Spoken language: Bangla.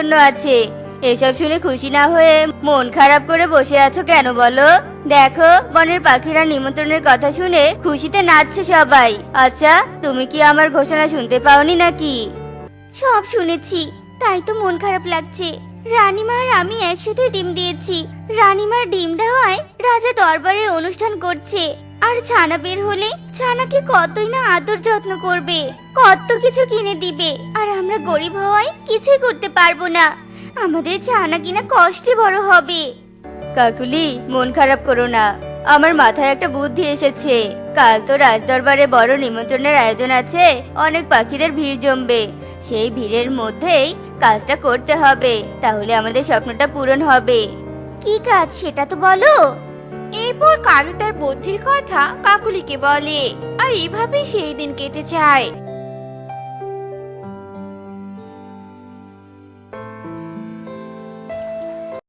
নেমন্তন্ন আছে। এসব শুনে খুশি না হয়ে মন খারাপ করে বসে আছো কেন বলো? দেখো, বনের পাখিরা নিমন্ত্রণের কথা শুনে খুশিতে নাচছে সবাই। আচ্ছা, তুমি কি আমার ঘোষণা শুনতে পাওনি নাকি? সব শুনেছি, তাই তো মন খারাপ লাগছে। রানীমা আর আমি একসাথে ডিম দিয়েছি। রানীমার ডিম দেওয়ায় রাজা দরবারের অনুষ্ঠান করছে, আর ছানা বের হলে ছানাকে কতই না আদর যত্ন করবে, কত কিছু কিনে দিবে। আর আমরা গরিব হওয়ায় কিছুই করতে পারবো না। আমাদের ছানা কিনা কষ্টে বড় হবে। কাকুলি, মন খারাপ করো না। আমার মাথায় একটা বুদ্ধি এসেছে। কাল তো রাজদরবারে বড় নিমন্ত্রণের আয়োজন আছে, অনেক পাখিদের ভিড় জমবে। সেই ভিড়ের মধ্যেই কাজটা করতে হবে, তাহলে আমাদের স্বপ্নটা পূরণ হবে। কি কাজ সেটা তো বলো। এরপর কালু তার বুদ্ধির কথা কাকুলিকে বলে, আর এভাবে সেই দিন কেটে যায়।